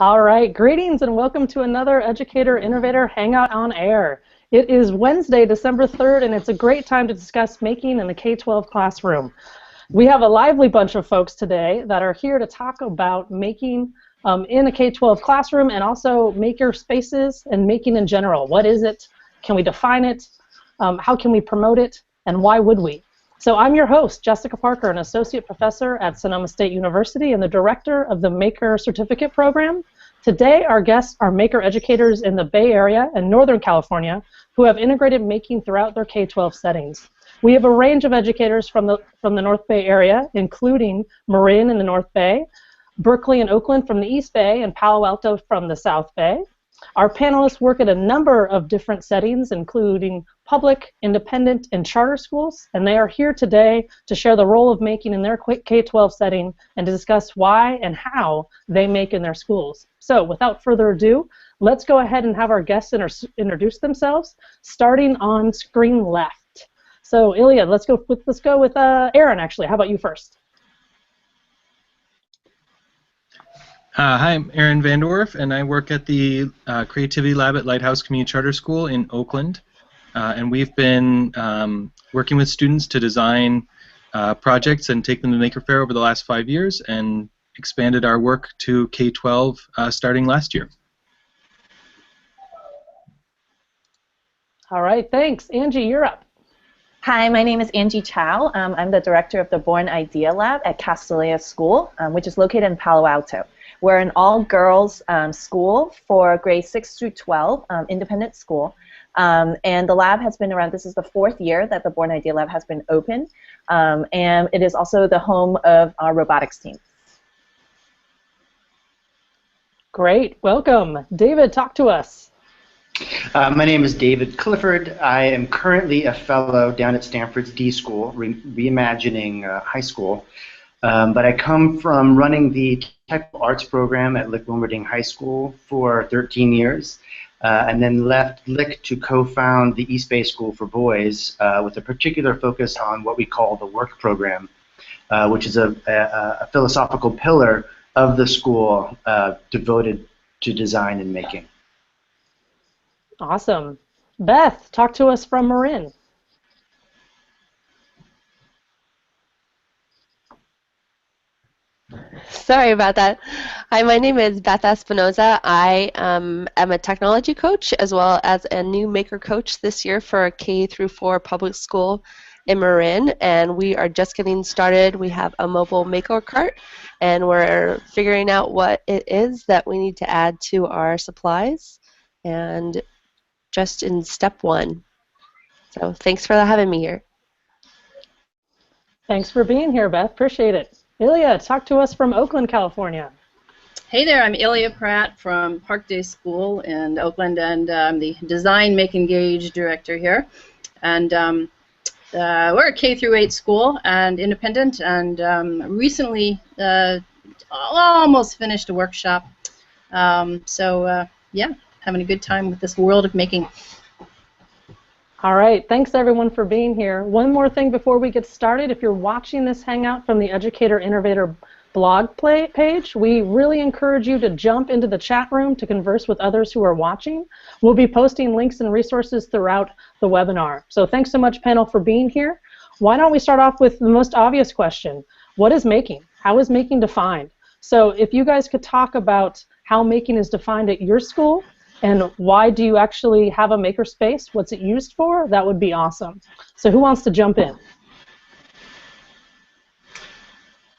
All right, greetings and welcome to another Educator Innovator Hangout on Air. It is Wednesday, December 3rd, and it's a great time to discuss making in the K12 classroom. We have a lively bunch of folks today that are here to talk about making in a K12 classroom and also maker spaces and making in general. What is it? Can we define it? How can we promote it? And why would we? So I'm your host, Jessica Parker, an associate professor at Sonoma State University and the director of the Maker Certificate Program. Today, our guests are maker educators in the Bay Area and Northern California who have integrated making throughout their K12 settings. We have a range of educators from the North Bay area, including Marin in the North Bay, Berkeley and Oakland from the East Bay, and Palo Alto from the South Bay. Our panelists work at a number of different settings, including public, independent, and charter schools, and they are here today to share the role of making in their K12 setting and to discuss why and how they make in their schools. So without further ado, let's go ahead and have our guests introduce themselves, starting on screen left. So Ilya, let's go with Aaron, actually. How about you first? Hi, I'm Aaron Vandorf, and I work at the Creativity Lab at Lighthouse Community Charter School in Oakland. And we've been working with students to design projects and take them to Maker Faire over the last 5 years and expanded our work to K12 starting last year. All right, thanks. Angi, you're up. Hi, my name is Angi Chau. I'm the director of the Bourn Idea Lab at Castilleja School, which is located in Palo Alto. We're an all-girls school for grades 6 through 12, independent school. And the lab has been around, this is the 4th year that the Bourn Idea Lab has been open. And it is also the home of our robotics team. Great, welcome. David, talk to us. My name is David Clifford. I am currently a fellow down at Stanford's D School, reimagining high school. But I come from running the technical arts program at Lick-Wilmerding High School for 13 years, and then left Lick to co-found the East Bay School for Boys with a particular focus on what we call the work program, which is a philosophical pillar of the school devoted to design and making. Awesome. Beth, talk to us from Marin. Sorry about that. Hi, my name is Beth Espinoza. I am a technology coach as well as a new maker coach this year for K-4 public school in Marin, and we are just getting started. We have a mobile maker cart, and we're figuring out what it is that we need to add to our supplies, and just in step 1. So thanks for having me here. Thanks for being here, Beth. Appreciate it. Ilya, talk to us from Oakland, California. Hey there, I'm Ilya Pratt from Park Day School in Oakland, and I'm the Design Make Engage director here. And we're a K-8 school and independent, and recently almost finished a workshop. Yeah, having a good time with this world of making. All right, thanks everyone for being here. One more thing before we get started. If you're watching this hangout from the Educator Innovator blog page, we really encourage you to jump into the chat room to converse with others who are watching. We'll be posting links and resources throughout the webinar. So thanks so much, panel, for being here. Why don't we start off with the most obvious question. What is making? How is making defined? So if you guys could talk about how making is defined at your school, and why do you actually have a maker space? What's it used for? That would be awesome. So who wants to jump in?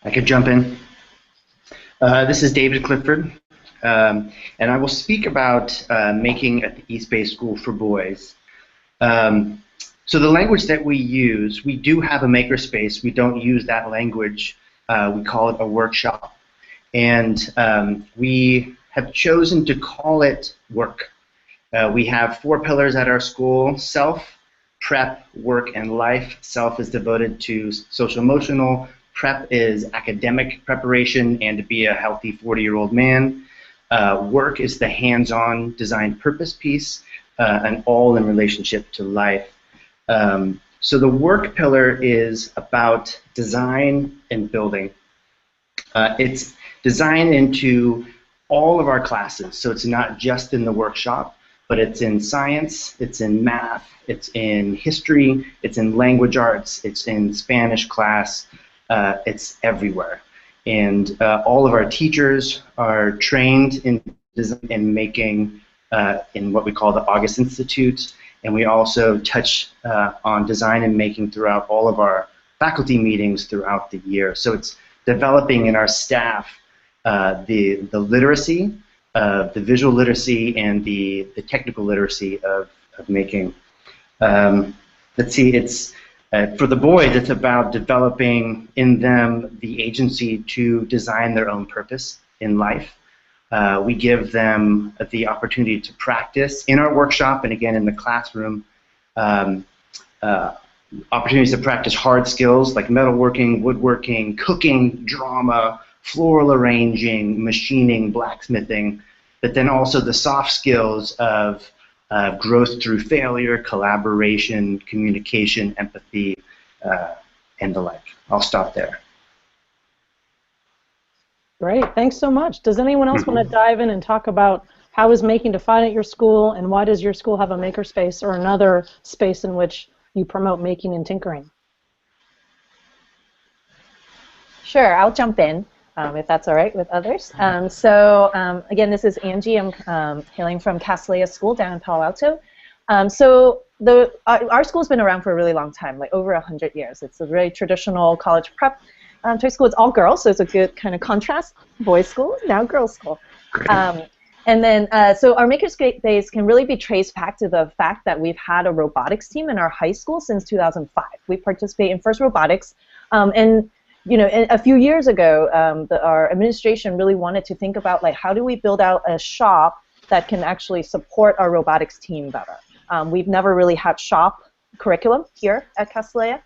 I could jump in. This is David Clifford, and I will speak about making at the East Bay School for Boys. So the language that we use, we do have a maker space. We don't use that language. We call it a workshop. And we have chosen to call it work. We have 4 pillars at our school: self, prep, work, and life. Self is devoted to social-emotional. Prep is academic preparation and to be a healthy 40-year-old man. Work is the hands-on design purpose piece, and all in relationship to life. So the work pillar is about design and building. It's design into all of our classes. So it's not just in the workshop, but it's in science, it's in math, it's in history, it's in language arts, it's in Spanish class, it's everywhere. And all of our teachers are trained in design and making in what we call the August Institute, and we also touch on design and making throughout all of our faculty meetings throughout the year. So it's developing in our staff the literacy, the visual literacy, and the technical literacy of making. Let's see, it's for the boys, it's about developing in them the agency to design their own purpose in life. We give them the opportunity to practice in our workshop and again in the classroom, opportunities to practice hard skills like metalworking, woodworking, cooking, drama, floral arranging, machining, blacksmithing, but then also the soft skills of growth through failure, collaboration, communication, empathy, and the like. I'll stop there. Great, thanks so much. Does anyone else want to dive in and talk about how is making defined at your school, and why does your school have a makerspace or another space in which you promote making and tinkering? Sure, I'll jump in if that's all right with others. Again, this is Angie. I'm hailing from Castilleja School down in Palo Alto. Our school's been around for a really long time, like over 100 years. It's a very traditional college prep type school. It's all girls, so it's a good kind of contrast. Boys' school, now girls' school. So our makerspace can really be traced back to the fact that we've had a robotics team in our high school since 2005. We participate in FIRST Robotics, and you know, a few years ago, our administration really wanted to think about like how do we build out a shop that can actually support our robotics team better. We've never really had shop curriculum here at Castilleja.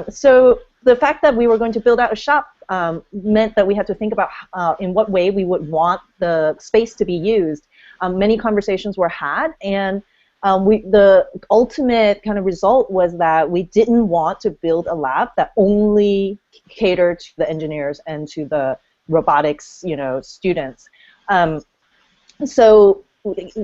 So the fact that we were going to build out a shop meant that we had to think about in what way we would want the space to be used. Many conversations were had, and the ultimate kind of result was that we didn't want to build a lab that only catered to the engineers and to the robotics, you know, students. So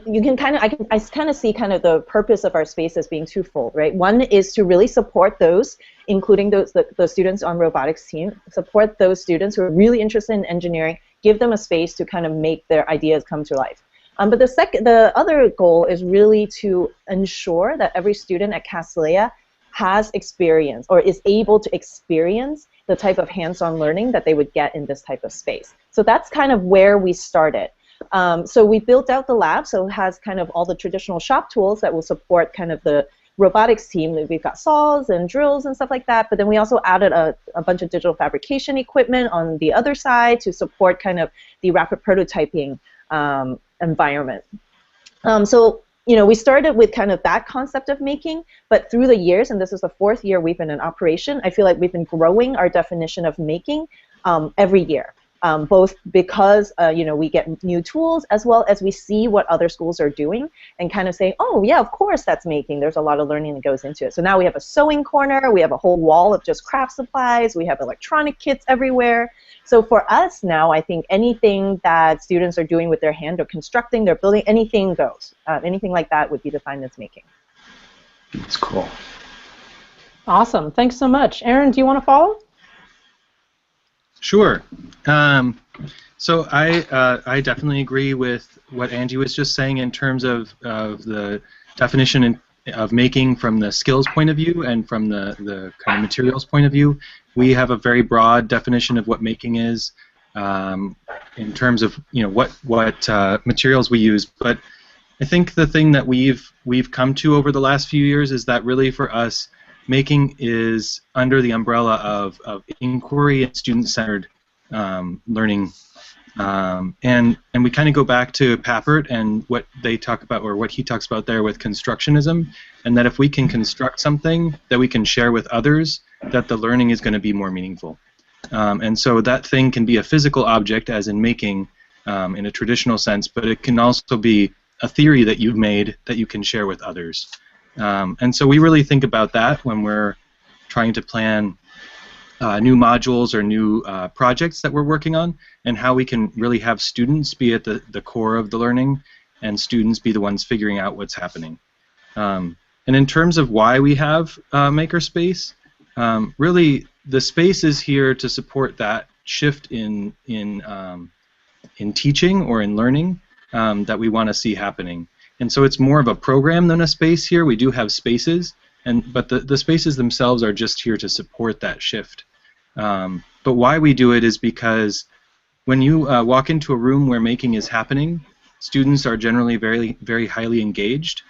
you can kind of, I kind of see kind of the purpose of our space as being twofold, right? One is to really support those, including the students on robotics team, support those students who are really interested in engineering, give them a space to kind of make their ideas come to life. But the other goal is really to ensure that every student at Castilleja has experience or is able to experience the type of hands-on learning that they would get in this type of space. So that's kind of where we started. So we built out the lab, so it has kind of all the traditional shop tools that will support kind of the robotics team. We've got saws and drills and stuff like that, but then we also added a bunch of digital fabrication equipment on the other side to support kind of the rapid prototyping environment. So you know, we started with kind of that concept of making, but through the years, and this is the 4th year we've been in operation, I feel like we've been growing our definition of making every year. Both because you know, we get new tools, as well as we see what other schools are doing and kind of say, oh yeah, of course that's making. There's a lot of learning that goes into it. So now we have a sewing corner, we have a whole wall of just craft supplies, we have electronic kits everywhere. So for us now, I think anything that students are doing with their hand or constructing, they're building, anything goes. Anything like that would be defined as making. That's cool. Awesome. Thanks so much. Aaron, do you want to follow? Sure. So I definitely agree with what Angie was just saying in terms of the definition of making from the skills point of view and from the kind of materials point of view. We have a very broad definition of what making is in terms of, you know, what materials we use. But I think the thing that we've come to over the last few years is that really for us, making is under the umbrella of inquiry and student-centered learning, and we kind of go back to Papert and what they talk about, or what he talks about there with constructionism, and that if we can construct something that we can share with others, that the learning is going to be more meaningful. And so that thing can be a physical object, as in making in a traditional sense, but it can also be a theory that you've made that you can share with others. And so we really think about that when we're trying to plan new modules or new projects that we're working on, and how we can really have students be at the core of the learning, and students be the ones figuring out what's happening. And in terms of why we have Makerspace, really the space is here to support that shift in teaching or in learning that we want to see happening. And so it's more of a program than a space here. We do have spaces, but the spaces themselves are just here to support that shift. But why we do it is because when you walk into a room where making is happening, students are generally very, very highly engaged.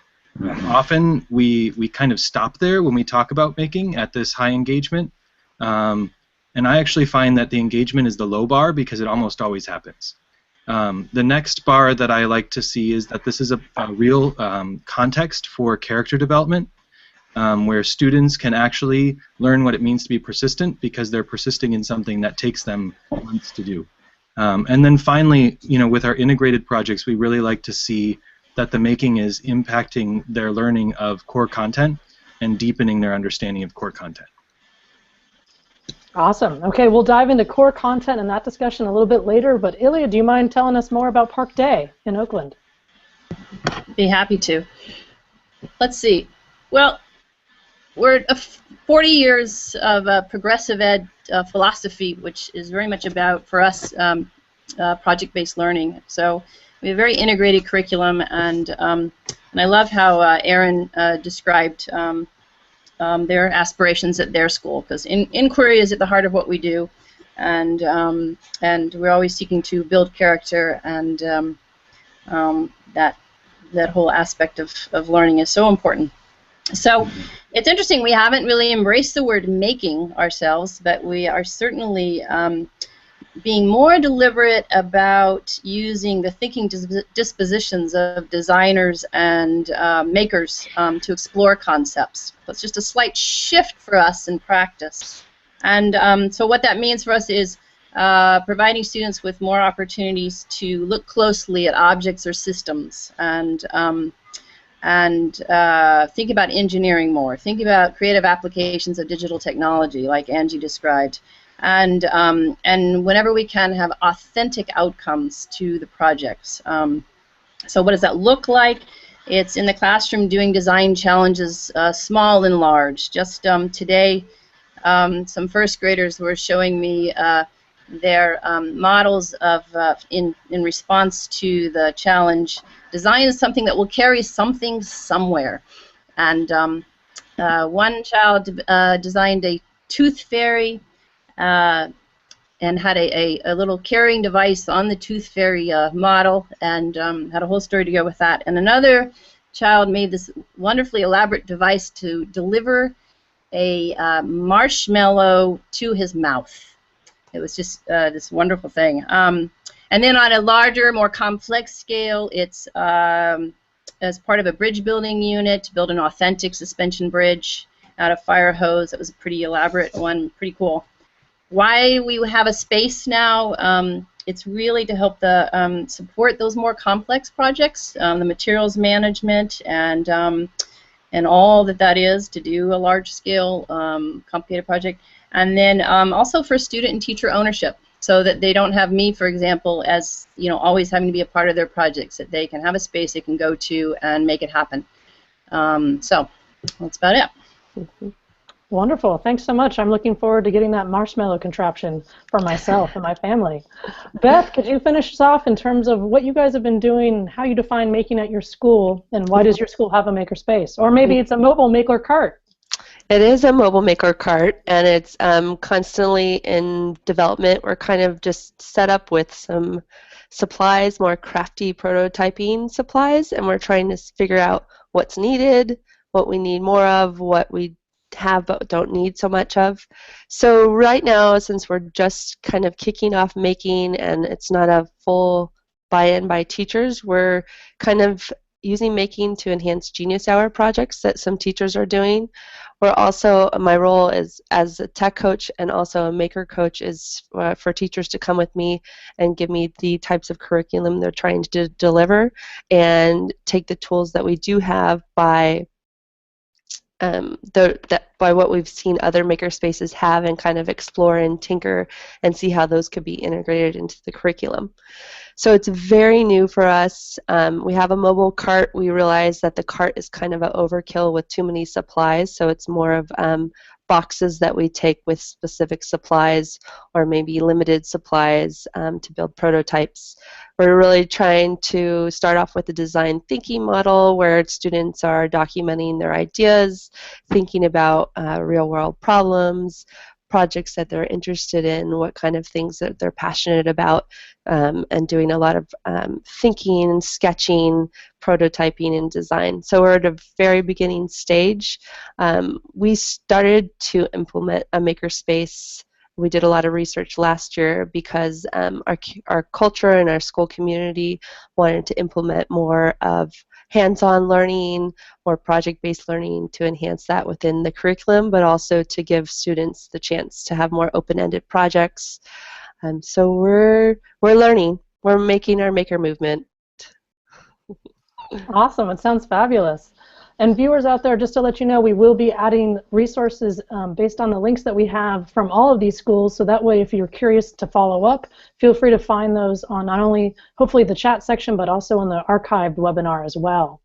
Often we kind of stop there when we talk about making at this high engagement. And I actually find that the engagement is the low bar because it almost always happens. The next bar that I like to see is that this is a real context for character development, where students can actually learn what it means to be persistent because they're persisting in something that takes them months to do. And then finally, with our integrated projects, we really like to see that the making is impacting their learning of core content and deepening their understanding of core content. Awesome. Okay, we'll dive into core content and that discussion a little bit later, but Ilya, do you mind telling us more about Park Day in Oakland? Be happy to. Let's see. Well, we're 40 years of progressive ed philosophy, which is very much about, for us, project-based learning. So we have a very integrated curriculum, and I love how Aaron described their aspirations at their school, because inquiry is at the heart of what we do, and we're always seeking to build character, and that whole aspect of learning is so important. So it's interesting, we haven't really embraced the word making ourselves, but we are certainly being more deliberate about using the thinking dispositions of designers and makers to explore concepts. So it's just a slight shift for us in practice. And so what that means for us is providing students with more opportunities to look closely at objects or systems, and think about engineering more, think about creative applications of digital technology like Angi described. And whenever we can, have authentic outcomes to the projects. So what does that look like? It's in the classroom doing design challenges, small and large. Just today, some first graders were showing me their models of, in response to the challenge, design something that will carry something somewhere. And one child designed a tooth fairy, and had a little carrying device on the tooth fairy model, and had a whole story to go with that. And another child made this wonderfully elaborate device to deliver a marshmallow to his mouth. It was just this wonderful thing. And then on a larger, more complex scale, it's as part of a bridge building unit to build an authentic suspension bridge out of fire hose. That was a pretty elaborate one, pretty cool. Why we have a space now, it's really to help the support those more complex projects, the materials management, and all that is to do a large-scale, complicated project, and then also for student and teacher ownership, so that they don't have me, for example, as always having to be a part of their projects. That they can have a space they can go to and make it happen. So that's about it. Mm-hmm. Wonderful. Thanks so much. I'm looking forward to getting that marshmallow contraption for myself and my family. Beth, could you finish us off in terms of what you guys have been doing, how you define making at your school, and why does your school have a maker space? Or maybe it's a mobile maker cart. It is a mobile maker cart, and it's constantly in development. We're kind of just set up with some supplies, more crafty prototyping supplies, and we're trying to figure out what's needed, what we need more of, what we have but don't need so much of. So right now, since we're just kind of kicking off making and it's not a full buy-in by teachers, we're kind of using making to enhance Genius Hour projects that some teachers are doing. We're also, my role is as a tech coach and also a maker coach is for teachers to come with me and give me the types of curriculum they're trying to deliver, and take the tools that we do have by by what we've seen other makerspaces have, and kind of explore and tinker and see how those could be integrated into the curriculum. So it's very new for us. We have a mobile cart. We realize that the cart is kind of an overkill with too many supplies, so it's more of boxes that we take with specific supplies or maybe limited supplies to build prototypes. We're really trying to start off with a design thinking model where students are documenting their ideas, thinking about real-world problems, projects that they're interested in, what kind of things that they're passionate about, and doing a lot of thinking, sketching, prototyping, and design. So we're at a very beginning stage. We started to implement a makerspace. We did a lot of research last year because our culture and our school community wanted to implement more of hands-on learning or project-based learning to enhance that within the curriculum, but also to give students the chance to have more open-ended projects. So we're learning. We're making our maker movement. Awesome. It sounds fabulous. And viewers out there, just to let you know, we will be adding resources based on the links that we have from all of these schools, so that way if you're curious to follow up, feel free to find those on not only hopefully the chat section, but also in the archived webinar as well.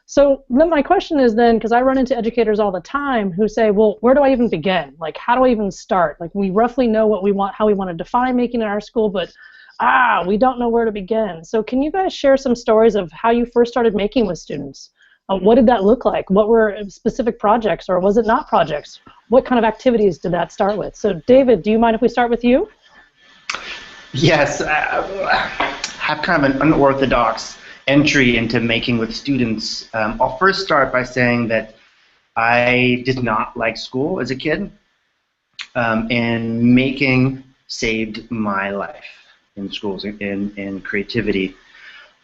So then my question is then, because I run into educators all the time who say, well, where do I even begin? Like, how do I even start? Like, we roughly know what we want, how we want to define making in our school, but we don't know where to begin. So can you guys share some stories of how you first started making with students? What did that look like? What were specific projects, or was it not projects? What kind of activities did that start with? So David, do you mind if we start with you? Yes, have kind of an unorthodox entry into making with students. I'll first start by saying that I did not like school as a kid, and making saved my life in schools, in creativity.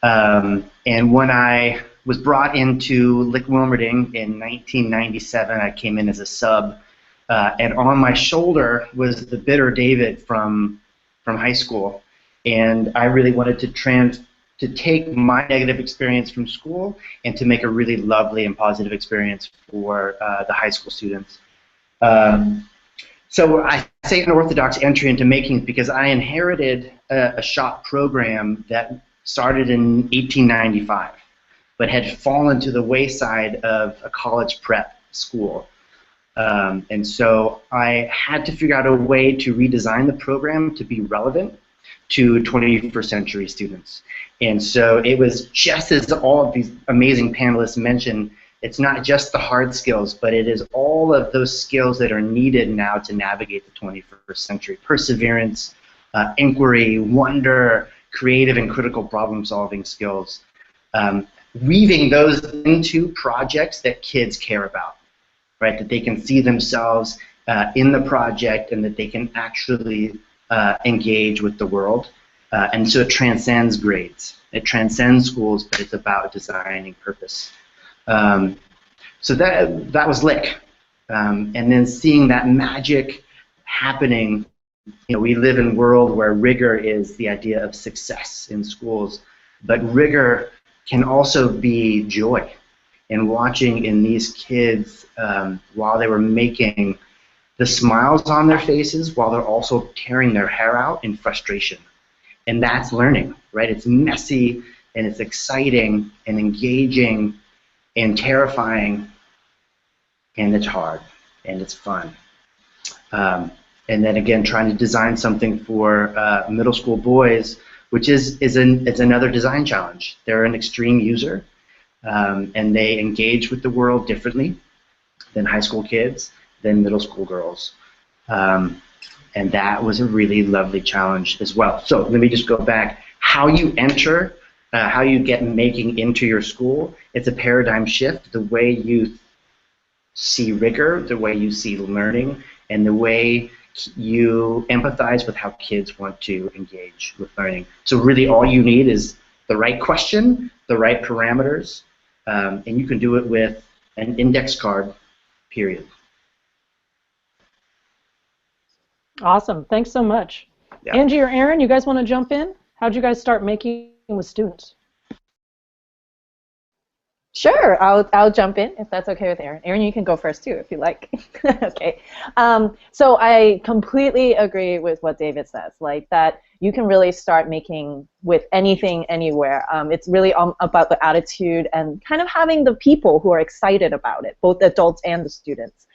And when I was brought into Lick Wilmerding in 1997, I came in as a sub, and on my shoulder was the bitter David from high school, and I really wanted to take my negative experience from school and to make a really lovely and positive experience for the high school students. So I say an orthodox entry into making because I inherited a shop program that started in 1895, but had fallen to the wayside of a college prep school. And so I had to figure out a way to redesign the program to be relevant to 21st century students. And so it was just as all of these amazing panelists mentioned, it's not just the hard skills, but it is all of those skills that are needed now to navigate the 21st century. Perseverance, inquiry, wonder, creative and critical problem-solving skills. Weaving those into projects that kids care about, right? That they can see themselves in the project and that they can actually engage with the world. And so it transcends grades. It transcends schools, but it's about designing purpose. So that was Lick. And then seeing that magic happening, you know, we live in a world where rigor is the idea of success in schools, but rigor can also be joy. And watching in these kids while they were making, the smiles on their faces while they're also tearing their hair out in frustration. And that's learning, right? It's messy and it's exciting and engaging and terrifying, and it's hard and it's fun. And then again, trying to design something for middle school boys, which is another design challenge. They're an extreme user, and they engage with the world differently than high school kids, than middle school girls. And that was a really lovely challenge as well. So let me just go back. How you enter, how you get making into your school, it's a paradigm shift. The way you see rigor, the way you see learning, and the way you empathize with how kids want to engage with learning. So really all you need is the right question, the right parameters, and you can do it with an index card, period. Awesome. Thanks so much. Yeah. Angie or Aaron, you guys want to jump in? How'd you guys start making with students? Sure, I'll jump in if that's okay with Aaron. Aaron, you can go first too if you like. Okay. So I completely agree with what David says, like that you can really start making with anything, anywhere. It's really about the attitude and kind of having the people who are excited about it, both the adults and the students.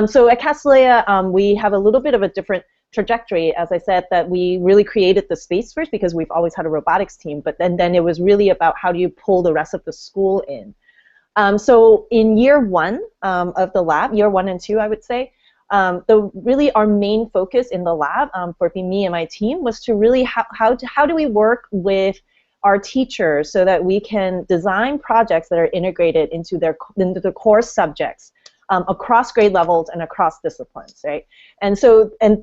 So at Castilleja, we have a little bit of a different trajectory. As I said, that we really created the space first because we've always had a robotics team, but then it was really about how do you pull the rest of the school in. So in year one of the lab, year 1 and 2, I would say, really our main focus in the lab for me and my team was to really how do we work with our teachers so that we can design projects that are integrated into the core subjects across grade levels and across disciplines, right? And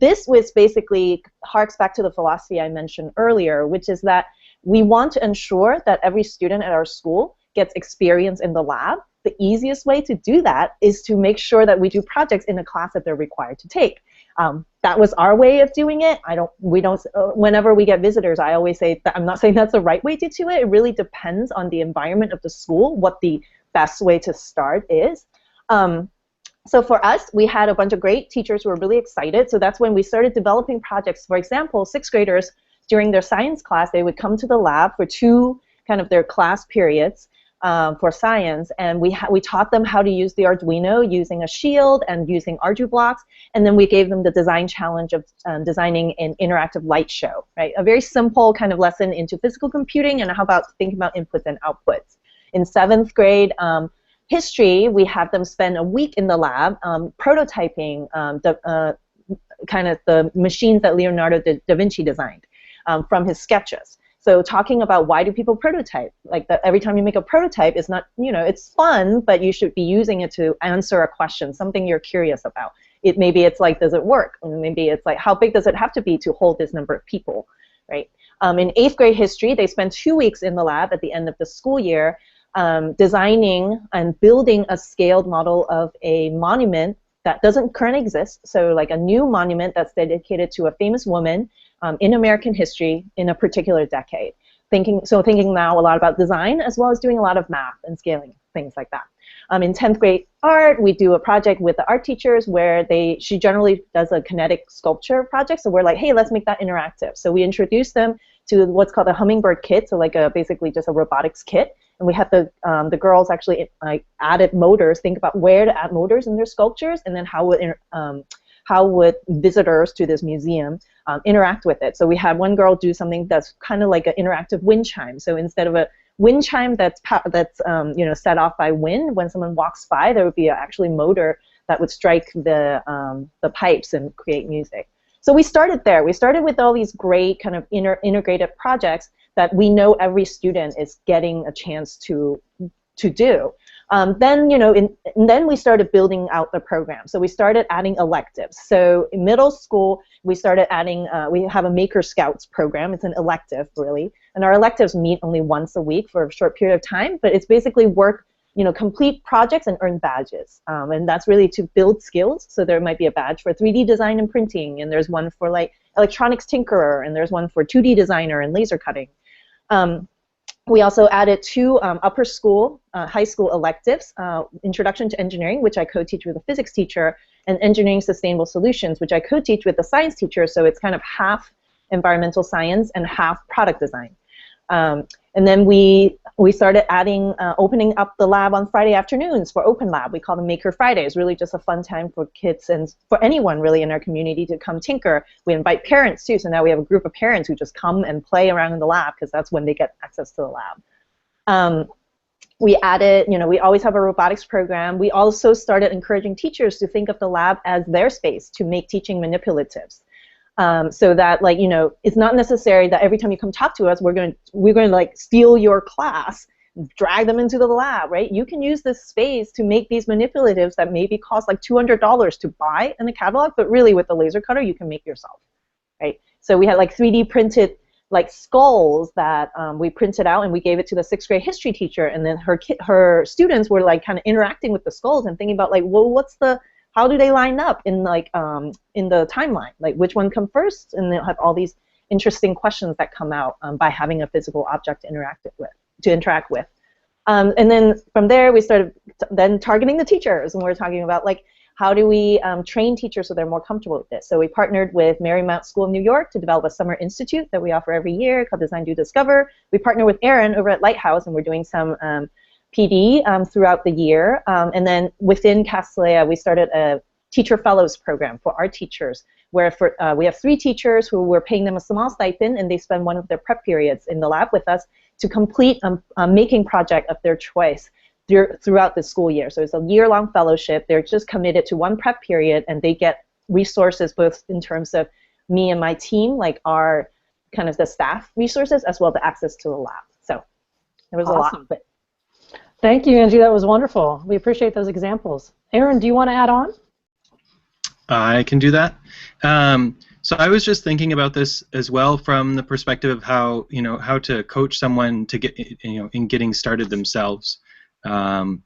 this was basically harks back to the philosophy I mentioned earlier, which is that we want to ensure that every student at our school gets experience in the lab. The easiest way to do that is to make sure that we do projects in a class that they're required to take. That was our way of doing it. Whenever we get visitors, I always say that I'm not saying that's the right way to do it. It really depends on the environment of the school, what the best way to start is. So for us, we had a bunch of great teachers who were really excited. So that's when we started developing projects. For example, 6th graders, during their science class, they would come to the lab for 2 kind of their class periods for science, and we taught them how to use the Arduino using a shield and using Ardublocks, and then we gave them the design challenge of designing an interactive light show, right? A very simple kind of lesson into physical computing and how about thinking about inputs and outputs. In 7th grade history, we had them spend a week in the lab prototyping the machines that Leonardo da Vinci designed from his sketches. So talking about why do people prototype? Like that every time you make a prototype, it's not, it's fun, but you should be using it to answer a question, something you're curious about. Maybe it's like, does it work? Or maybe it's like, how big does it have to be to hold this number of people, right? In 8th grade history, they spent 2 weeks in the lab at the end of the school year designing and building a scaled model of a monument that doesn't currently exist. So like a new monument that's dedicated to a famous woman in American history in a particular decade. Thinking now a lot about design as well as doing a lot of math and scaling, things like that. In 10th grade art, we do a project with the art teachers where she generally does a kinetic sculpture project. So we're like, hey, let's make that interactive. So we introduce them to what's called a hummingbird kit, so like basically just a robotics kit. And we had the girls actually added motors, think about where to add motors in their sculptures, and then how would visitors to this museum interact with it. So we had one girl do something that's kind of like an interactive wind chime. So instead of a wind chime that's set off by wind, when someone walks by, there would be actually motor that would strike the pipes and create music. So we started there. We started with all these great kind of integrated projects that we know every student is getting a chance to do. Then we started building out the program. So we started adding electives. So in middle school, we started adding, we have a Maker Scouts program. It's an elective, really. And our electives meet only once a week for a short period of time, but it's basically complete projects and earn badges. And that's really to build skills. So there might be a badge for 3D design and printing, and there's one for like electronics tinkerer, and there's one for 2D designer and laser cutting. We also added 2 upper school, high school electives, Introduction to Engineering, which I co-teach with a physics teacher, and Engineering Sustainable Solutions, which I co-teach with a science teacher, so it's kind of half environmental science and half product design. And then we started adding, opening up the lab on Friday afternoons for Open Lab. We call them Maker Fridays, really just a fun time for kids and for anyone really in our community to come tinker. We invite parents too, so now we have a group of parents who just come and play around in the lab because that's when they get access to the lab. We added, we always have a robotics program. We also started encouraging teachers to think of the lab as their space to make teaching manipulatives. So that it's not necessary that every time you come talk to us, we're going to like steal your class, drag them into the lab, right? You can use this space to make these manipulatives that maybe cost like $200 to buy in the catalog, but really with the laser cutter you can make yourself, right? So we had like 3D printed like skulls that we printed out and we gave it to the 6th grade history teacher, and then her students were like kind of interacting with the skulls and thinking about like, well, how do they line up in like in the timeline? Like which one come first? And they'll have all these interesting questions that come out by having a physical object to interact with. And then from there, we started then targeting the teachers, and we're talking about like, how do we train teachers so they're more comfortable with this? So we partnered with Marymount School of New York to develop a summer institute that we offer every year called Design, Do, Discover. We partner with Aaron over at Lighthouse, and we're doing some PD throughout the year. And then within Castilleja, we started a teacher fellows program for our teachers, where we have 3 teachers who we're paying them a small stipend, and they spend one of their prep periods in the lab with us to complete a making project of their choice throughout the school year. So it's a year-long fellowship. They're just committed to one prep period, and they get resources both in terms of me and my team, like our kind of the staff resources, as well as the access to the lab. So there was Awesome. a lot. But thank you, Angie. That was wonderful. We appreciate those examples. Aaron, do you want to add on? I can do that. So I was just thinking about this as well from the perspective of how to coach someone to get in getting started themselves. And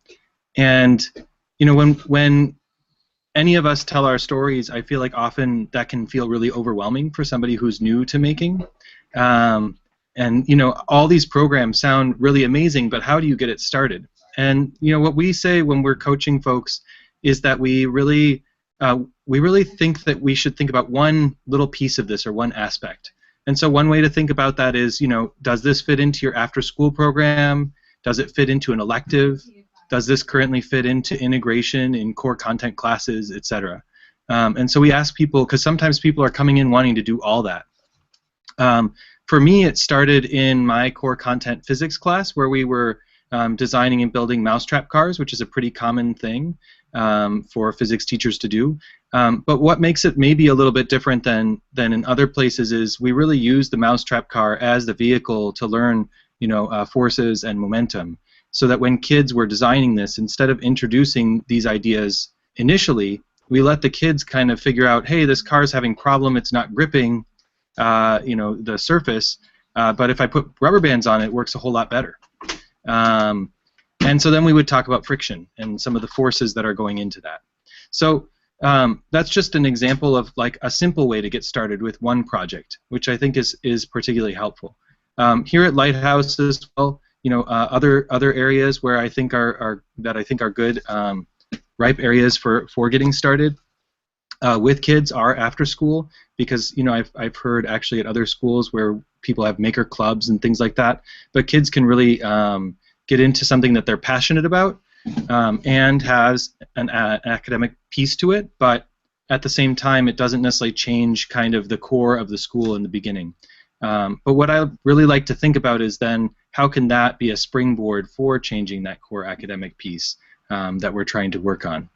when any of us tell our stories, I feel like often that can feel really overwhelming for somebody who's new to making. And all these programs sound really amazing, but how do you get it started? And what we say when we're coaching folks is that we really think that we should think about one little piece of this or one aspect. And so one way to think about that is, does this fit into your after-school program? Does it fit into an elective? Does this currently fit into integration in core content classes, etc.? And so we ask people, because sometimes people are coming in wanting to do all that. For me, it started in my core content physics class, where we were designing and building mousetrap cars, which is a pretty common thing for physics teachers to do. But what makes it maybe a little bit different than in other places is we really use the mousetrap car as the vehicle to learn forces and momentum, so that when kids were designing this, instead of introducing these ideas initially, we let the kids kind of figure out, hey, this car's having problem, it's not gripping the surface, but if I put rubber bands on it, it works a whole lot better. And so then we would talk about friction and some of the forces that are going into that. So that's just an example of like a simple way to get started with one project, which I think is particularly helpful. Here at Lighthouse as well, other areas where I think are good ripe areas for getting started with kids are after school, because I've heard actually at other schools where people have maker clubs and things like that, but kids can really get into something that they're passionate about and has an academic piece to it, but at the same time it doesn't necessarily change kind of the core of the school in the beginning. But what I really like to think about is then how can that be a springboard for changing that core academic piece that we're trying to work on.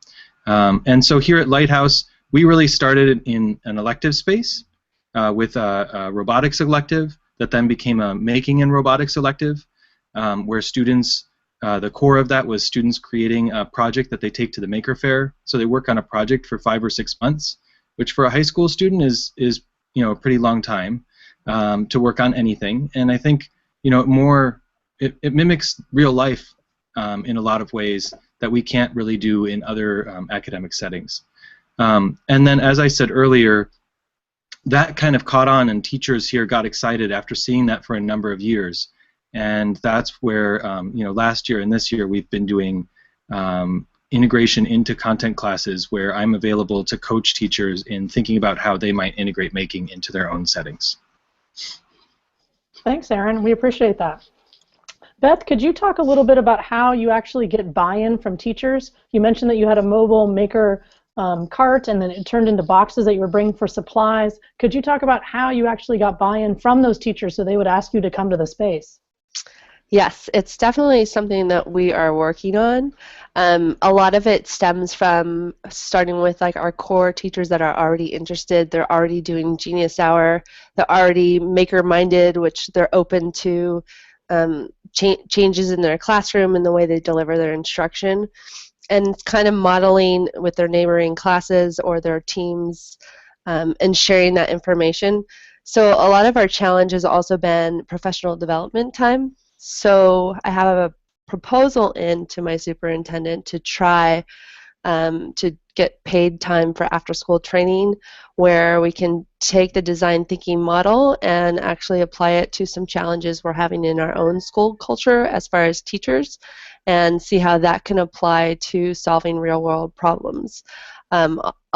And so here at Lighthouse, we really started in an elective space with a robotics elective that then became a making and robotics elective, where students, the core of that was students creating a project that they take to the Maker Faire. So they work on a project for 5 or 6 months, which for a high school student is a pretty long time to work on anything. And I think it mimics real life in a lot of ways that we can't really do in other academic settings. And then, as I said earlier, that kind of caught on, and teachers here got excited after seeing that for a number of years. And that's where, last year and this year we've been doing integration into content classes, where I'm available to coach teachers in thinking about how they might integrate making into their own settings. Thanks, Aaron. We appreciate that. Beth, could you talk a little bit about how you actually get buy-in from teachers? You mentioned that you had a mobile maker cart, and then it turned into boxes that you were bringing for supplies. Could you talk about how you actually got buy-in from those teachers so they would ask you to come to the space? Yes, it's definitely something that we are working on. A lot of it stems from starting with like our core teachers that are already interested. They're already doing Genius Hour. They're already maker-minded, which they're open to changes in their classroom and the way they deliver their instruction, and kind of modeling with their neighboring classes or their teams and sharing that information. So a lot of our challenge has also been professional development time. So I have a proposal in to my superintendent to try to get paid time for after-school training, where we can take the design thinking model and actually apply it to some challenges we're having in our own school culture as far as teachers, and see how that can apply to solving real-world problems.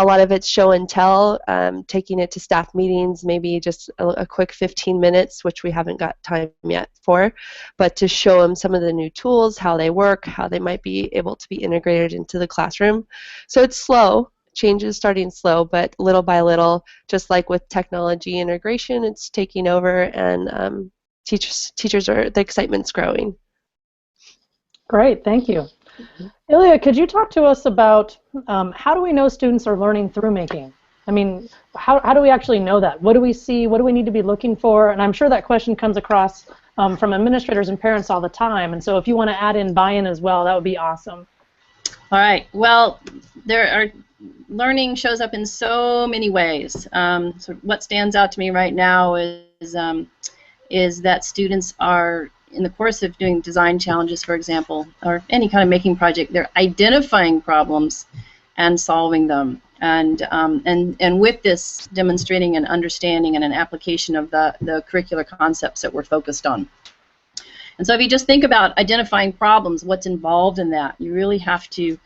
A lot of it's show and tell, taking it to staff meetings, maybe just a quick 15 minutes, which we haven't got time yet for, but to show them some of the new tools, how they work, how they might be able to be integrated into the classroom. So it's slow. Change is starting slow, but little by little, just like with technology integration, it's taking over, and teachers are, the excitement's growing. Great, thank you. Ilya, could you talk to us about how do we know students are learning through making? I mean, how do we actually know that? What do we see? What do we need to be looking for? And I'm sure that question comes across from administrators and parents all the time. And so if you want to add in buy-in as well, that would be awesome. All right. Well, learning shows up in so many ways. So what stands out to me right now is that students are, in the course of doing design challenges, for example, or any kind of making project, they're identifying problems and solving them, and with this, demonstrating an understanding and an application of the curricular concepts that we're focused on. And so if you just think about identifying problems, what's involved in that, you really have to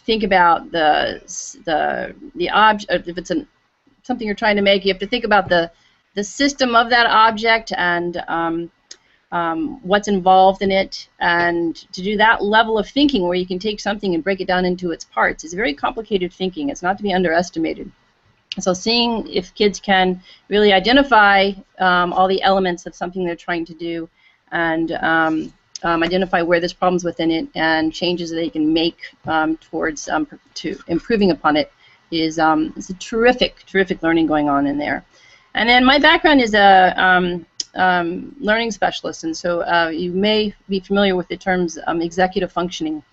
think about the object. If it's something you're trying to make, you have to think about the system of that object and what's involved in it, and to do that level of thinking where you can take something and break it down into its parts is very complicated thinking. It's not to be underestimated. So seeing if kids can really identify all the elements of something they're trying to do, and identify where there's problems within it and changes that they can make towards to improving upon it is a terrific learning going on in there. And then my background is a learning specialist, and so you may be familiar with the terms executive functioning.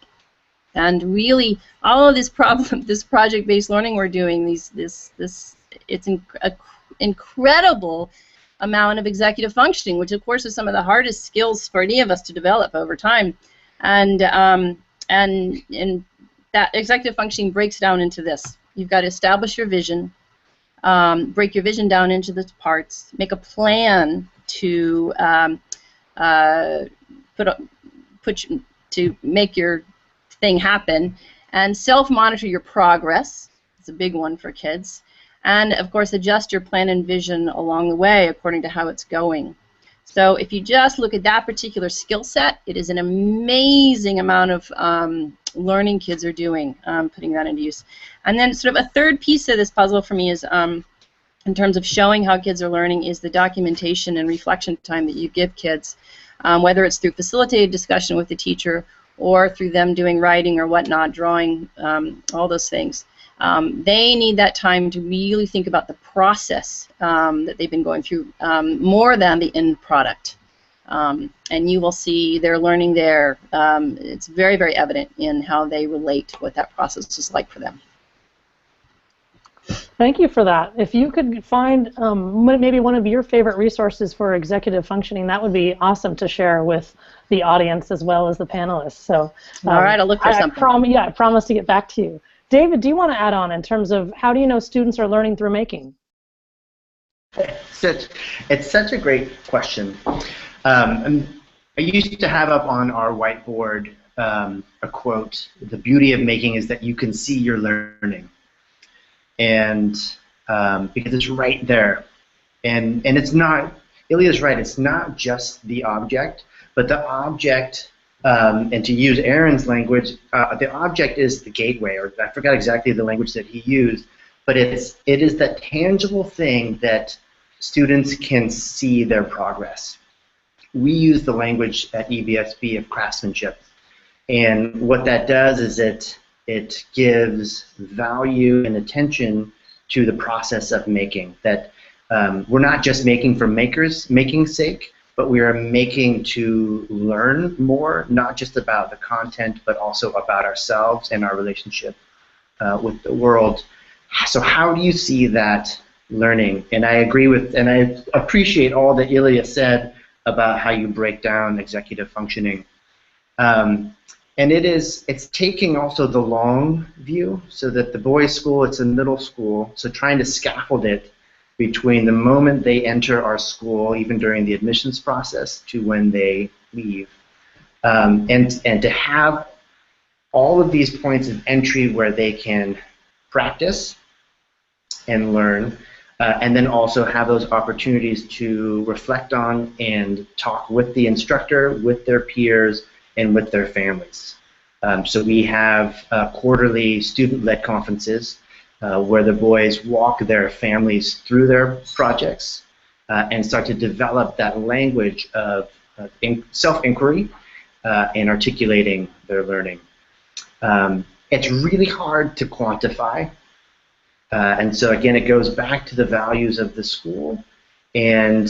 And really, all of this project-based learning we're doing, it's an incredible amount of executive functioning, which of course is some of the hardest skills for any of us to develop over time. And that executive functioning breaks down into this: you've got to establish your vision. Break your vision down into the parts, make a plan to to make your thing happen, and self-monitor your progress. It's a big one for kids. And of course, adjust your plan and vision along the way according to how it's going. So if you just look at that particular skill set, it is an amazing amount of learning kids are doing, putting that into use. And then sort of a third piece of this puzzle for me is, in terms of showing how kids are learning, is the documentation and reflection time that you give kids, whether it's through facilitated discussion with the teacher or through them doing writing or whatnot, drawing, all those things. They need that time to really think about the process that they've been going through, more than the end product. And you will see their learning there. It's very, very evident in how they relate what that process is like for them. Thank you for that. If you could find maybe one of your favorite resources for executive functioning, that would be awesome to share with the audience as well as the panelists. So, all right, I'll look for something. I promise to get back to you. David, do you want to add on in terms of how do you know students are learning through making? It's such a great question. I used to have up on our whiteboard a quote: "The beauty of making is that you can see your learning." And because it's right there. And it's not, Ilya's right, it's not just the object, but the object, and to use Aaron's language, the object is the gateway, or I forgot exactly the language that he used, but it is that tangible thing that students can see their progress. We use the language at EBSB of craftsmanship, and what that does is it gives value and attention to the process of making. That we're not just making for making's sake, but we are making to learn more, not just about the content, but also about ourselves and our relationship with the world. So how do you see that learning? And I agree with, and I appreciate all that Ilya said about how you break down executive functioning. And it's taking also the long view, so that the boys' school, it's a middle school, so trying to scaffold it between the moment they enter our school, even during the admissions process, to when they leave. And to have all of these points of entry where they can practice and learn, and then also have those opportunities to reflect on and talk with the instructor, with their peers, and with their families. So we have quarterly student-led conferences where the boys walk their families through their projects and start to develop that language of self-inquiry and articulating their learning. It's really hard to quantify, and so again, it goes back to the values of the school, and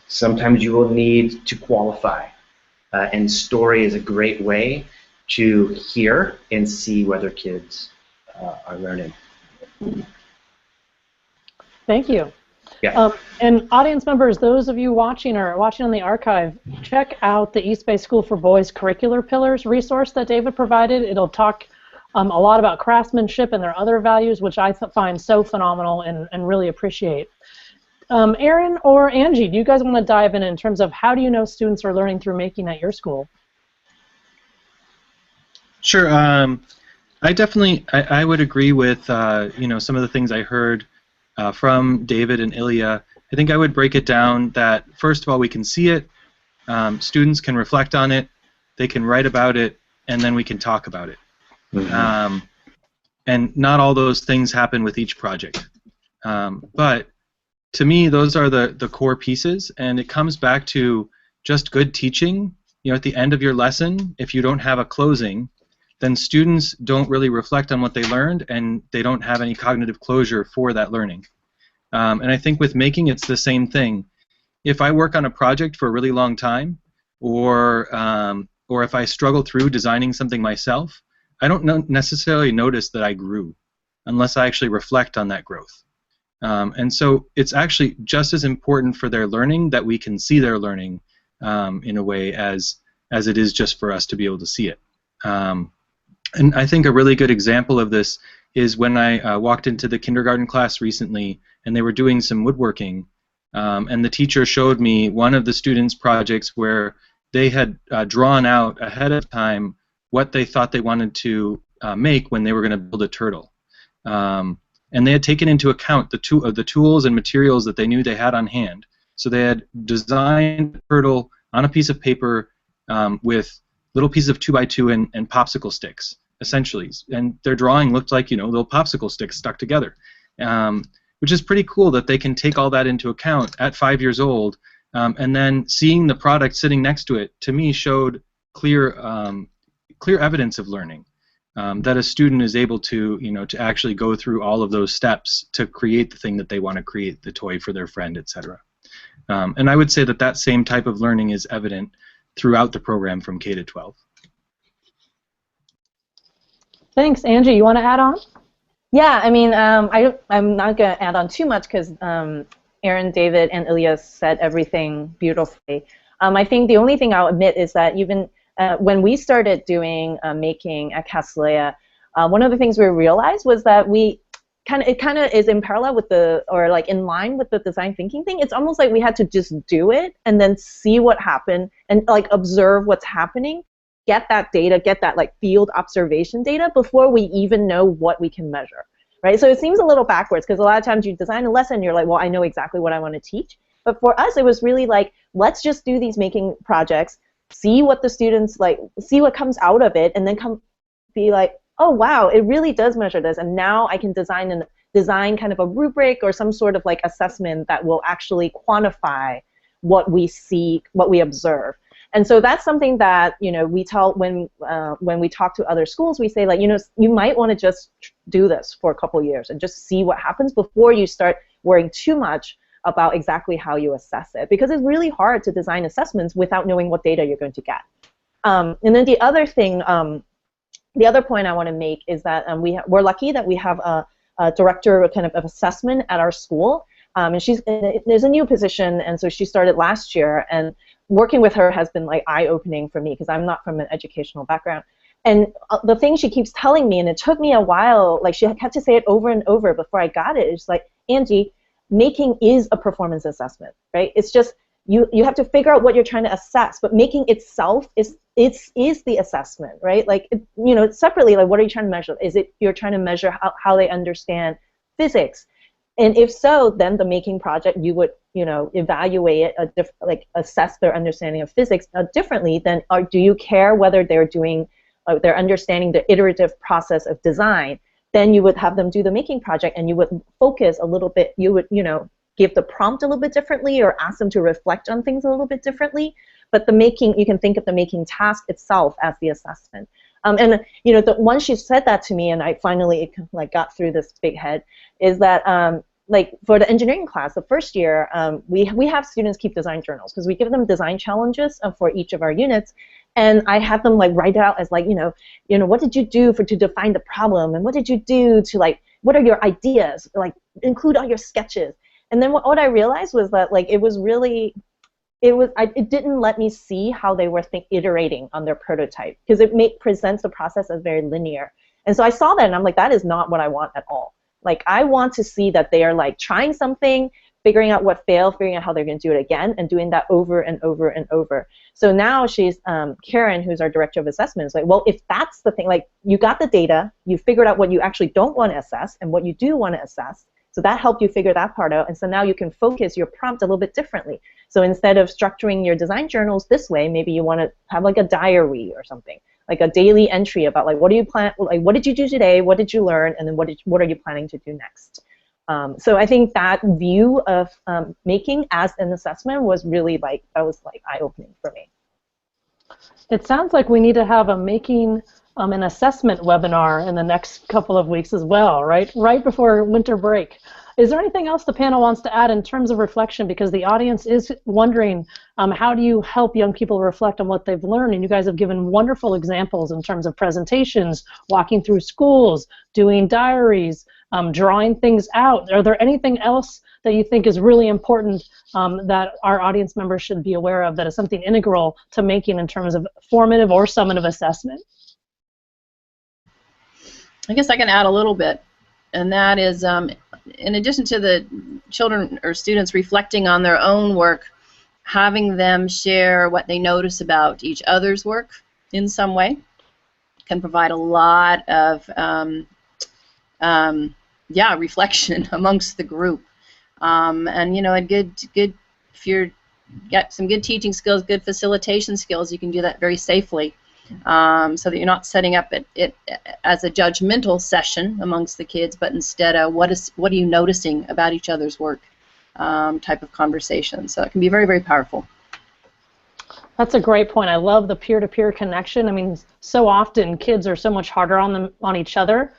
sometimes you will need to qualify, and story is a great way to hear and see whether kids are learning. Thank you. Yeah. And audience members, those of you watching or watching on the archive, check out the East Bay School for Boys Curricular Pillars resource that David provided. It'll talk a lot about craftsmanship and their other values, which I find so phenomenal and really appreciate. Aaron or Angie, do you guys want to dive in terms of how do you know students are learning through making at your school? Sure. I would agree with some of the things I heard from David and Ilya. I think I would break it down that, first of all, we can see it, students can reflect on it, they can write about it, and then we can talk about it. Mm-hmm. And not all those things happen with each project. But to me, those are the core pieces, and it comes back to just good teaching. At the end of your lesson, if you don't have a closing, then students don't really reflect on what they learned, and they don't have any cognitive closure for that learning. And I think with making, it's the same thing. If I work on a project for a really long time, or if I struggle through designing something myself, I don't necessarily notice that I grew unless I actually reflect on that growth. And so it's actually just as important for their learning that we can see their learning in a way as it is just for us to be able to see it. And I think a really good example of this is when I walked into the kindergarten class recently, and they were doing some woodworking, and the teacher showed me one of the students' projects where they had drawn out ahead of time what they thought they wanted to make when they were going to build a turtle. And they had taken into account the tools and materials that they knew they had on hand. So they had designed a turtle on a piece of paper with little pieces of 2x2 and popsicle sticks, essentially. And their drawing looked like, little popsicle sticks stuck together, which is pretty cool that they can take all that into account at 5 years old. And then seeing the product sitting next to it, to me, showed clear evidence of learning, that a student is able to, to actually go through all of those steps to create the thing that they want to create, the toy for their friend, etc. And I would say that same type of learning is evident throughout the program from K to 12. Thanks, Angie. You want to add on? Yeah, I mean, I'm not going to add on too much because Aaron, David, and Ilya said everything beautifully. I think the only thing I'll admit is that even when we started doing making at Castilleja, one of the things we realized was that it kind of is in parallel with in line with the design thinking thing. It's almost like we had to just do it and then see what happened and observe what's happening, get that data, get that field observation data before we even know what we can measure, right? So it seems a little backwards because a lot of times you design a lesson, you're like, well, I know exactly what I want to teach. But for us, it was really let's just do these making projects, see what the students see what comes out of it, and then be like, oh wow, it really does measure this, and now I can design kind of a rubric or some sort of assessment that will actually quantify what we see, what we observe. And so that's something that we tell when we talk to other schools. We say you might want to just do this for a couple years and just see what happens before you start worrying too much about exactly how you assess it, because it's really hard to design assessments without knowing what data you're going to get. And then the other thing, the other point I want to make is that we're lucky that we have a director of assessment at our school. And there's a new position, and so she started last year, and working with her has been like eye-opening for me because I'm not from an educational background. And the thing she keeps telling me, and it took me a while, like she had to say it over and over before I got it, is like, Angie, making is a performance assessment, right? It's just, you have to figure out what you're trying to assess, but making itself is the assessment, right? Like, separately, like, what are you trying to measure? Is it you're trying to measure how they understand physics? And if so, then the making project, you would, evaluate it, assess their understanding of physics differently than, do you care whether they're understanding the iterative process of design? Then you would have them do the making project, and you would focus a little bit, you would, give the prompt a little bit differently or ask them to reflect on things a little bit differently. But the making, you can think of the making task itself as the assessment. Once she said that to me, and I finally got through this big head, is that for the engineering class, the first year, we have students keep design journals because we give them design challenges for each of our units, and I have them write it out as what did you do to define the problem, and what did you do to what are your ideas, include all your sketches. And then what I realized was that it didn't let me see how they were iterating on their prototype, because it presents the process as very linear. And so I saw that, and I'm like, that is not what I want at all. I want to see that they are trying something, figuring out what failed, figuring out how they're going to do it again, and doing that over and over and over. So now she's, Karen, who's our director of assessment, is like, well, if that's the thing, you got the data, you figured out what you actually don't want to assess and what you do want to assess, so that helped you figure that part out, and so now you can focus your prompt a little bit differently. So instead of structuring your design journals this way, maybe you want to have a diary or something, like a daily entry about what do you plan, what did you do today, what did you learn, and then what are you planning to do next. So I think that view of making as an assessment was really eye-opening for me. It sounds like we need to have a making an assessment webinar in the next couple of weeks as well, right before winter break. Is there anything else the panel wants to add in terms of reflection? Because the audience is wondering, how do you help young people reflect on what they've learned? And you guys have given wonderful examples in terms of presentations, walking through schools, doing diaries, drawing things out. Are there anything else that you think is really important that our audience members should be aware of, that is something integral to making in terms of formative or summative assessment? I guess I can add a little bit, and that is, in addition to the children or students reflecting on their own work, having them share what they notice about each other's work in some way can provide a lot of reflection amongst the group. And a good if you get some good teaching skills, good facilitation skills, you can do that very safely. So that you're not setting up it as a judgmental session amongst the kids, but instead what are you noticing about each other's work type of conversation. So it can be very, very powerful. That's a great point. I love the peer-to-peer connection. I mean, so often kids are so much harder on each other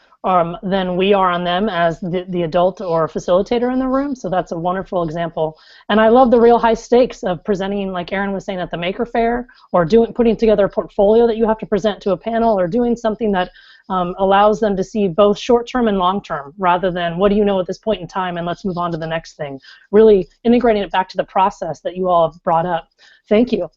than we are on them as the adult or facilitator in the room. So that's a wonderful example. And I love the real high stakes of presenting, like Aaron was saying, at the Maker Fair, or putting together a portfolio that you have to present to a panel, or doing something that allows them to see both short-term and long-term, rather than what do you know at this point in time and let's move on to the next thing. Really integrating it back to the process that you all have brought up. Thank you.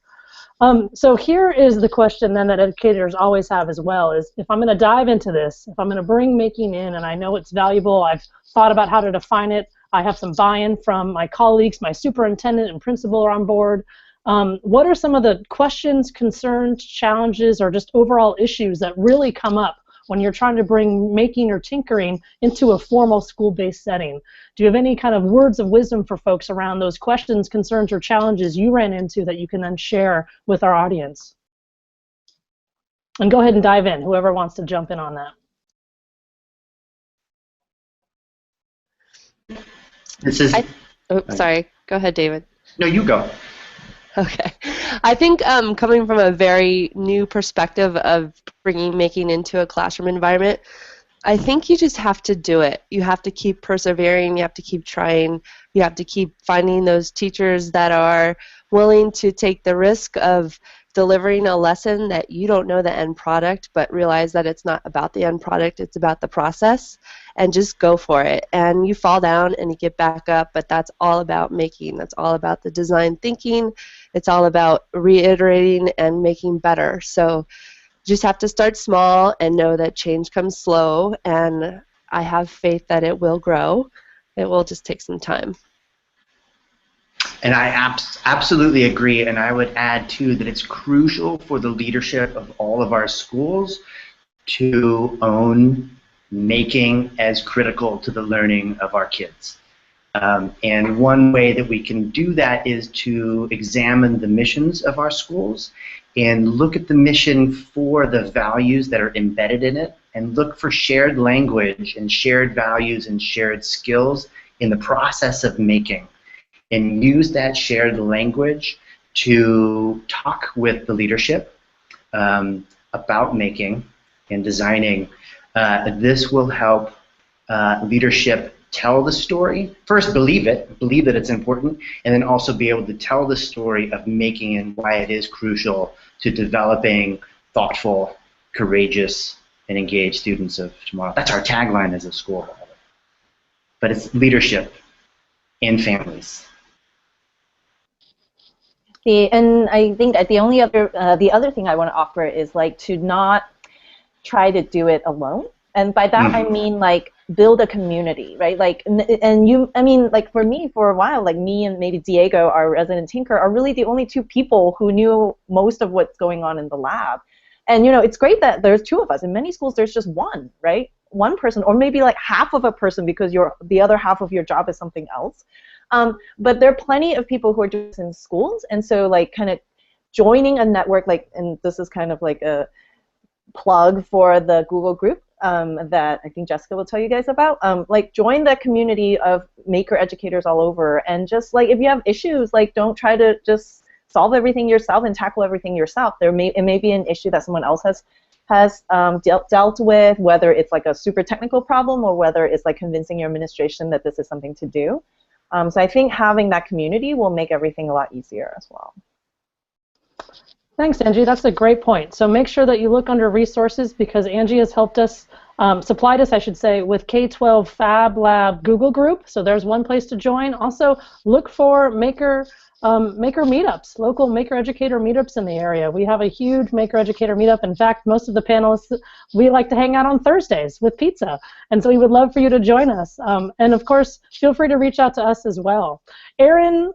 So here is the question then that educators always have as well, is if I'm going to dive into this, if I'm going to bring making in, and I know it's valuable, I've thought about how to define it, I have some buy-in from my colleagues, my superintendent and principal are on board, what are some of the questions, concerns, challenges, or just overall issues that really come up when you're trying to bring making or tinkering into a formal school-based setting? Do you have any kind of words of wisdom for folks around those questions, concerns, or challenges you ran into that you can then share with our audience? And go ahead and dive in, whoever wants to jump in on that. This is... sorry, go ahead, David. No, you go. Okay. I think coming from a very new perspective of bringing making into a classroom environment, I think you just have to do it. You have to keep persevering. You have to keep trying. You have to keep finding those teachers that are willing to take the risk of delivering a lesson that you don't know the end product, but realize that it's not about the end product, it's about the process, and just go for it. And you fall down and you get back up, but that's all about making. That's all about the design thinking. It's all about reiterating and making better. So you just have to start small and know that change comes slow, and I have faith that it will grow. It will just take some time. And I absolutely agree, and I would add, too, that it's crucial for the leadership of all of our schools to own making as critical to the learning of our kids. And one way that we can do that is to examine the missions of our schools and look at the mission for the values that are embedded in it, and look for shared language and shared values and shared skills in the process of making, and use that shared language to talk with the leadership about making and designing. This will help leadership tell the story. First, believe that it's important, and then also be able to tell the story of making and why it is crucial to developing thoughtful, courageous, and engaged students of tomorrow. That's our tagline as a school. But it's leadership and families. And I think that the other thing I want to offer is like to not try to do it alone. And by that I mean like build a community, right? Like, I mean, like for me, for a while, like me and maybe Diego, our resident tinker, are really the only two people who knew most of what's going on in the lab. And it's great that there's two of us. In many schools, there's just one, right? One person, or maybe like half of a person, because the other half of your job is something else. But there are plenty of people who are doing this in schools, and so like kind of joining a network, like, and this is kind of like a plug for the Google group that I think Jessica will tell you guys about. Like, join the community of maker educators all over, and just like if you have issues, like don't try to just solve everything yourself and tackle everything yourself. It may be an issue that someone else has dealt with, whether it's like a super technical problem or whether it's like convincing your administration that this is something to do. So I think having that community will make everything a lot easier as well. Thanks, Angie. That's a great point. So make sure that you look under resources, because Angie has helped us, supplied us, I should say, with K12 Fab Lab Google group. So there's one place to join. Also, look for maker meetups, local maker educator meetups in the area. We have a huge maker educator meetup. In fact, most of the panelists, we like to hang out on Thursdays with pizza. And so we would love for you to join us. And of course, feel free to reach out to us as well. Aaron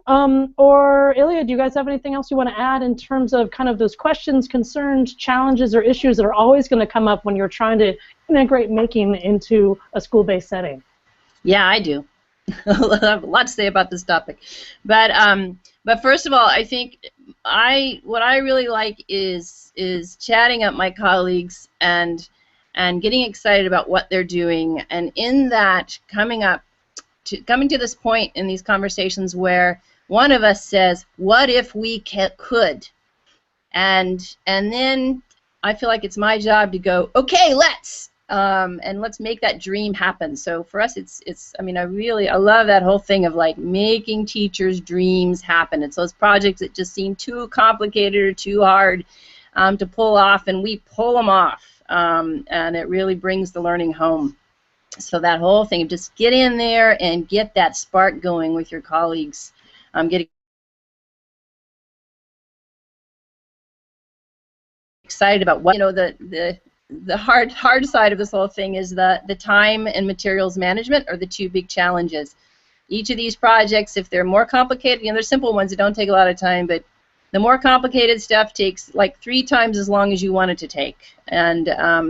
or Ilya, do you guys have anything else you want to add in terms of kind of those questions, concerns, challenges, or issues that are always going to come up when you're trying to integrate making into a school-based setting? Yeah, I do. I have a lot to say about this topic, but first of all, I think what I really like is chatting up my colleagues and getting excited about what they're doing, and in that coming to this point in these conversations where one of us says, "What if we could?" and then I feel like it's my job to go, "Okay, let's." And let's make that dream happen. So for us, I mean, I love that whole thing of like making teachers' dreams happen. It's those projects that just seem too complicated or too hard to pull off, and we pull them off, and it really brings the learning home. So that whole thing of just get in there and get that spark going with your colleagues, get excited about what the hard side of this whole thing is the time and materials management are the two big challenges. Each of these projects, if they're more complicated, they're simple ones that don't take a lot of time, but the more complicated stuff takes like 3 times as long as you want it to take, and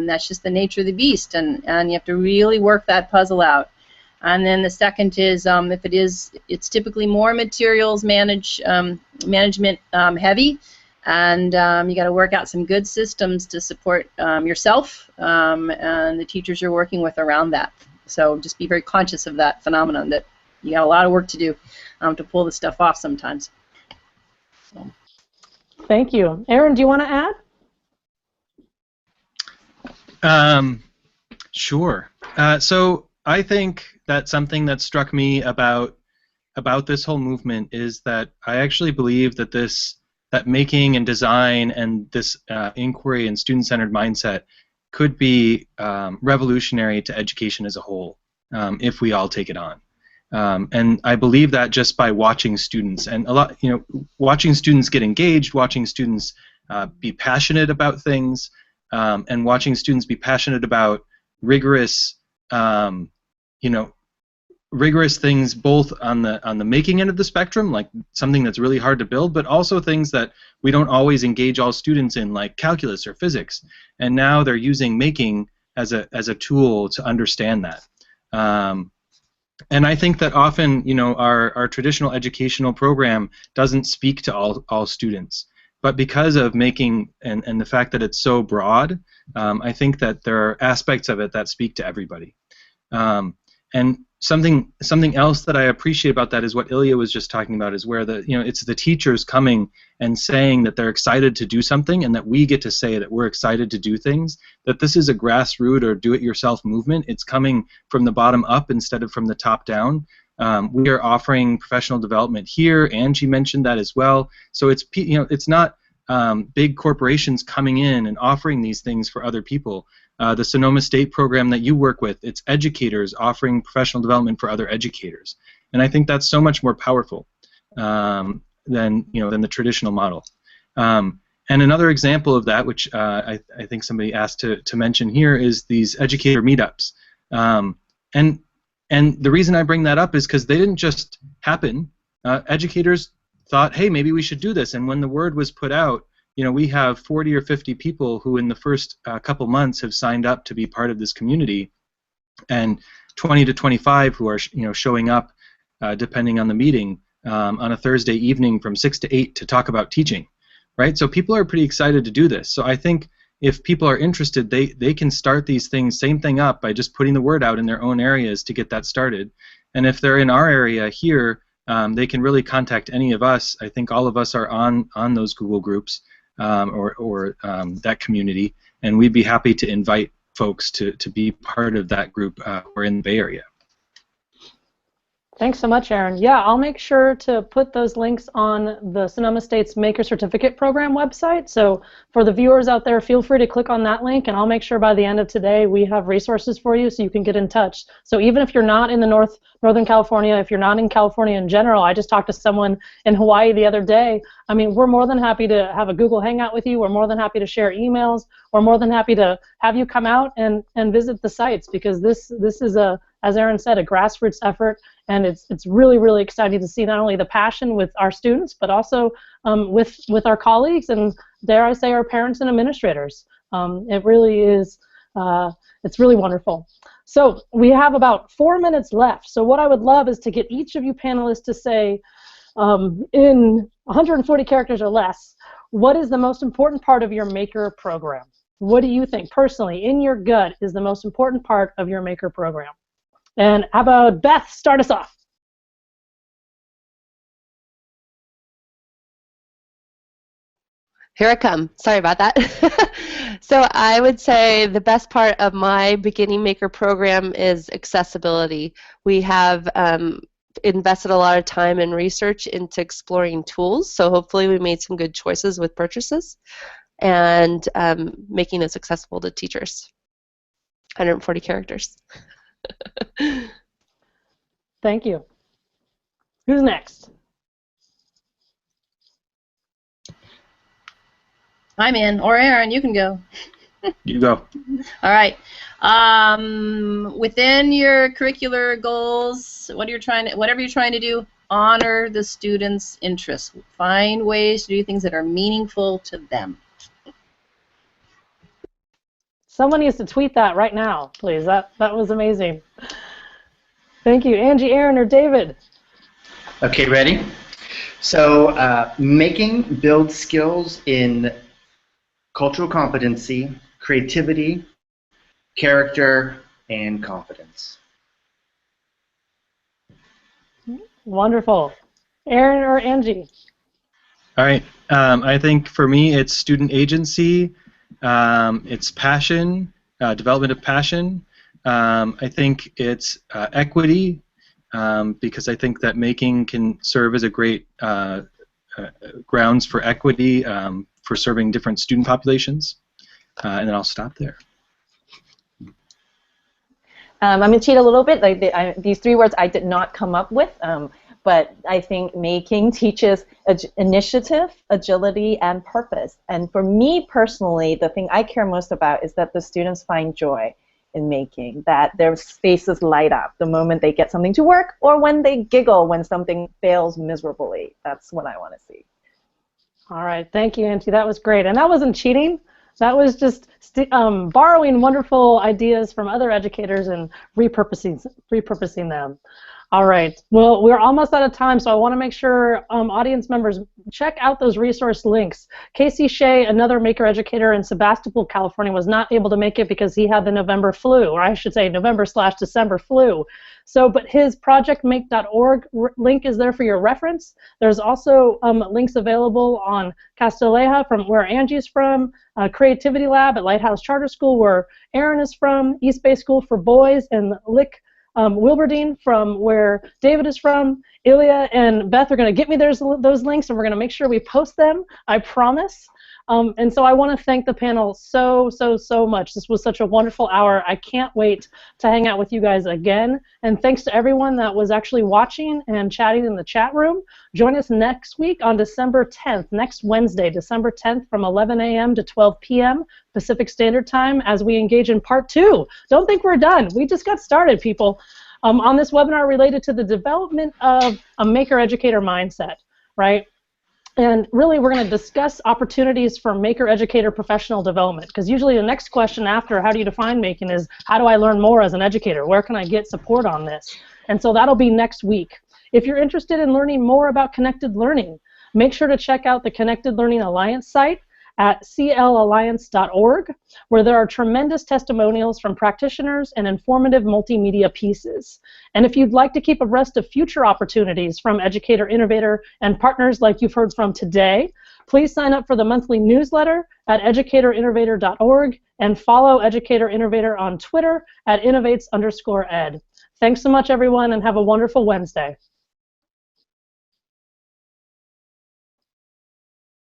that's just the nature of the beast, and you have to really work that puzzle out. And then the second is it's typically more materials management heavy. And you got to work out some good systems to support yourself and the teachers you're working with around that. So just be very conscious of that phenomenon, that you got a lot of work to do to pull this stuff off sometimes. So. Thank you. Aaron, do you want to add? Sure. So I think that something that struck me about this whole movement is that I actually believe that this that making and design and this inquiry and student-centered mindset could be revolutionary to education as a whole if we all take it on. And I believe that just by watching students, and watching students get engaged, watching students be passionate about things, and watching students be passionate about rigorous, rigorous things both on the making end of the spectrum, like something that's really hard to build, but also things that we don't always engage all students in, like calculus or physics. And now they're using making as a tool to understand that. And I think that often, our traditional educational program doesn't speak to all students. But because of making and the fact that it's so broad, I think that there are aspects of it that speak to everybody. And something else that I appreciate about that is what Ilya was just talking about, is where it's the teachers coming and saying that they're excited to do something, and that we get to say that we're excited to do things, that this is a grassroots or do-it-yourself movement. It's coming from the bottom up instead of from the top down. We are offering professional development here. Angi mentioned that as well. So it's not big corporations coming in and offering these things for other people. The Sonoma State program that you work with, it's educators offering professional development for other educators, and I think that's so much more powerful than the traditional model. And another example of that, which I think somebody asked to mention here, is these educator meetups. And the reason I bring that up is because they didn't just happen. Educators thought, hey, maybe we should do this, and when the word was put out, we have 40 or 50 people who in the first couple months have signed up to be part of this community, and 20 to 25 who are showing up depending on the meeting on a Thursday evening from 6 to 8 to talk about teaching, right? So people are pretty excited to do this. So I think if people are interested, they can start these things, same thing up, by just putting the word out in their own areas to get that started. And if they're in our area here, they can really contact any of us. I think all of us are on those Google groups or that community, and we'd be happy to invite folks to be part of that group or in the Bay Area. Thanks so much, Aaron. Yeah, I'll make sure to put those links on the Sonoma State's Maker Certificate Program website. So for the viewers out there, feel free to click on that link, and I'll make sure by the end of today we have resources for you so you can get in touch. So even if you're not in the Northern California, if you're not in California in general, I just talked to someone in Hawaii the other day. I mean, we're more than happy to have a Google Hangout with you. We're more than happy to share emails. We're more than happy to have you come out and visit the sites, because this is as Aaron said, a grassroots effort, and it's really, really exciting to see not only the passion with our students, but also with our colleagues and, dare I say, our parents and administrators. It really is, it's really wonderful. So we have about 4 minutes left. So what I would love is to get each of you panelists to say, in 140 characters or less, what is the most important part of your Maker program? What do you think, personally, in your gut, is the most important part of your Maker program? And how about Beth, start us off? Here I come. Sorry about that. So I would say the best part of my beginning Maker program is accessibility. We have invested a lot of time and research into exploring tools, so hopefully we made some good choices with purchases and making this accessible to teachers. 140 characters. Thank you. Who's next? I'm in, or Aaron, you can go. You go. All right. Within your curricular goals, whatever you're trying to do, honor the students' interests. Find ways to do things that are meaningful to them. Someone needs to tweet that right now, please. That was amazing. Thank you. Angi, Aaron, or David? Okay, ready? So build skills in cultural competency, creativity, character, and confidence. Wonderful. Aaron or Angi? All right. I think for me it's student agency, it's passion, development of passion. I think it's equity, because I think that making can serve as a great grounds for equity for serving different student populations. And then I'll stop there. I'm going to cheat a little bit. These 3 words I did not come up with, but I think making teaches initiative, agility, and purpose. And for me personally, the thing I care most about is that the students find joy in making, that their faces light up the moment they get something to work or when they giggle when something fails miserably. That's what I want to see. All right, thank you, Auntie. That was great. And that wasn't cheating. That was just borrowing wonderful ideas from other educators and repurposing them. All right. Well, we're almost out of time, so I want to make sure audience members check out those resource links. Casey Shea, another maker educator in Sebastopol, California, was not able to make it because he had the November flu, or I should say November/December flu. So, but his projectmake.org link is there for your reference. There's also links available on Castilleja, from where Angie's from, Creativity Lab at Lighthouse Charter School, where Aaron is from, East Bay School for Boys, and Lick Wilberdine, from where David is from. Ilya and Beth are going to get me those links, and we're going to make sure we post them, I promise. And so I want to thank the panel so much. This was such a wonderful hour. I can't wait to hang out with you guys again. And thanks to everyone that was actually watching and chatting in the chat room. Join us next week on December 10th, next Wednesday, December 10th, from 11 a.m. to 12 p.m. Pacific Standard Time, as we engage in part 2. Don't think we're done. We just got started, people. On this webinar related to the development of a maker-educator mindset, right? And really, we're going to discuss opportunities for maker-educator professional development, because usually the next question after how do you define making is, how do I learn more as an educator? Where can I get support on this? And so that'll be next week. If you're interested in learning more about connected learning, make sure to check out the Connected Learning Alliance site at clalliance.org, where there are tremendous testimonials from practitioners and informative multimedia pieces. And if you'd like to keep abreast of future opportunities from Educator Innovator and partners like you've heard from today, please sign up for the monthly newsletter at educatorinnovator.org and follow Educator Innovator on Twitter at innovates_ed. Thanks so much, everyone, and have a wonderful Wednesday.